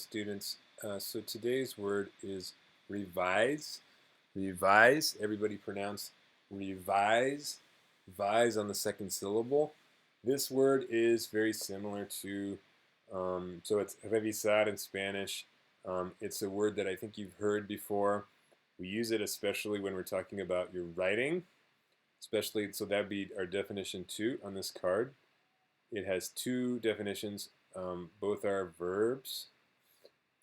students. So today's word is revise. Revise. Everybody pronounce revise. Vise on the second syllable. This word is very similar to, so it's revisar in Spanish. It's a word that I think you've heard before. We use it especially when we're talking about your writing, especially, so that'd be our definition 2 on this card. It has two definitions. Both are verbs.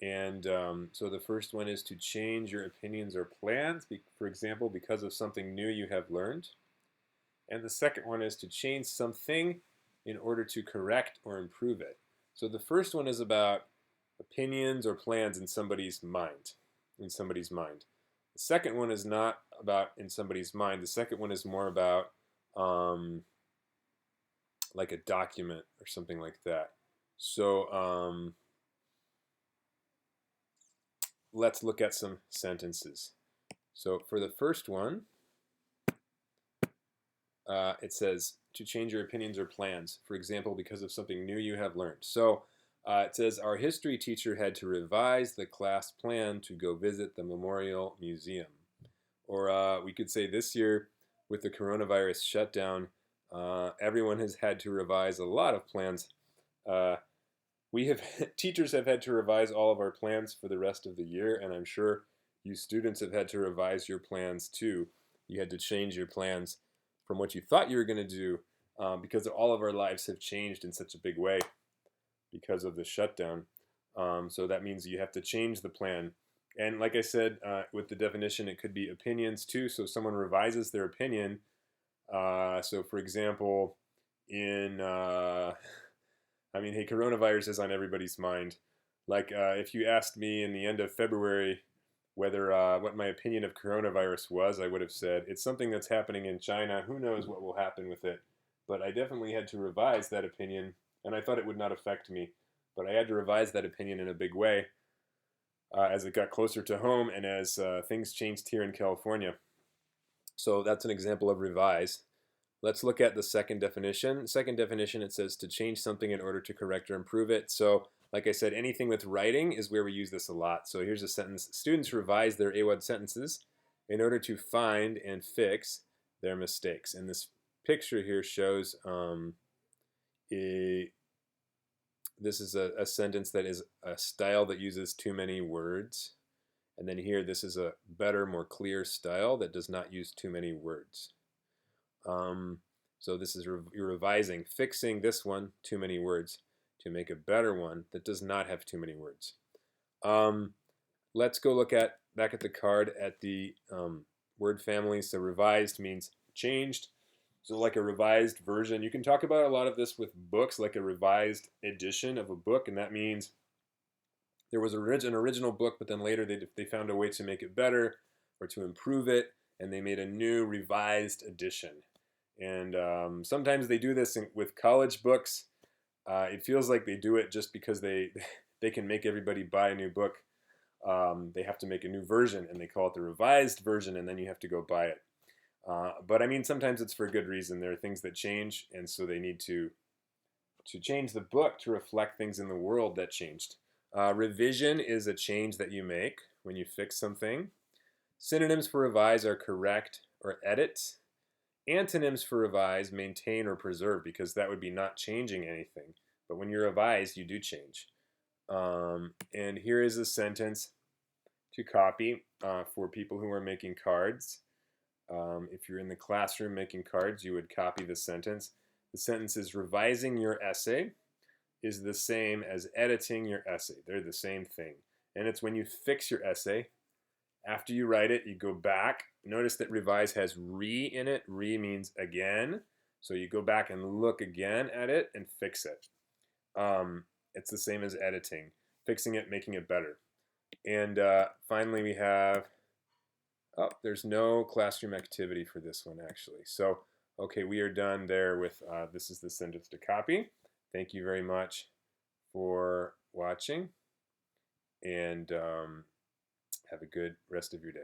And so the first one is to change your opinions or plans, for example, because of something new you have learned. And the second one is to change something in order to correct or improve it. So the first one is about opinions or plans in somebody's mind. The second one is not about in somebody's mind. The second one is more about like a document or something like that. So let's look at some sentences. So for the first one, it says to change your opinions or plans, for example, because of something new you have learned. So it says our history teacher had to revise the class plan to go visit the Memorial Museum. Or we could say this year with the coronavirus shutdown, everyone has had to revise a lot of plans. Teachers have had to revise all of our plans for the rest of the year, and I'm sure you students have had to revise your plans too. You had to change your plans from what you thought you were going to do because all of our lives have changed in such a big way because of the shutdown. So that means you have to change the plan. And like I said, with the definition, it could be opinions too. So someone revises their opinion. So for example, hey, coronavirus is on everybody's mind. Like if you asked me in the end of February whether what my opinion of coronavirus was, I would have said it's something that's happening in China. Who knows what will happen with it? But I definitely had to revise that opinion, and I thought it would not affect me. But I had to revise that opinion in a big way as it got closer to home and as things changed here in California. So that's an example of revise. Let's look at the second definition. Second definition, it says to change something in order to correct or improve it. So like I said, anything with writing is where we use this a lot. So here's a sentence. Students revise their Awod sentences in order to find and fix their mistakes. And this picture here shows this is a sentence that is a style that uses too many words. And then here, this is a better, more clear style that does not use too many words. So this is you're revising, fixing this one, too many words, to make a better one that does not have too many words. Let's go look back at the card at the word family. So revised means changed. So like a revised version. You can talk about a lot of this with books, like a revised edition of a book, and that means there was an original book, but then later they found a way to make it better or to improve it, and they made a new revised edition. And sometimes they do this with college books. It feels like they do it just because they can make everybody buy a new book. They have to make a new version, and they call it the revised version, and then you have to go buy it. But I mean, sometimes it's for a good reason. There are things that change, and so they need to change the book to reflect things in the world that changed. Revision is a change that you make when you fix something. Synonyms for revise are correct or edit. Antonyms for revise, maintain or preserve, because that would be not changing anything. But when you revise, you do change. And here is a sentence to copy for people who are making cards. If you're in the classroom making cards, you would copy the sentence. The sentence is revising your essay is the same as editing your essay. They're the same thing. And it's when you fix your essay. After you write it, you go back. Notice that revise has re in it. Re means again. So you go back and look again at it and fix it. It's the same as editing. Fixing it, making it better. And finally we have, there's no classroom activity for this one actually. So, okay, we are done there with, this is the sentence to copy. Thank you very much for watching, and have a good rest of your day.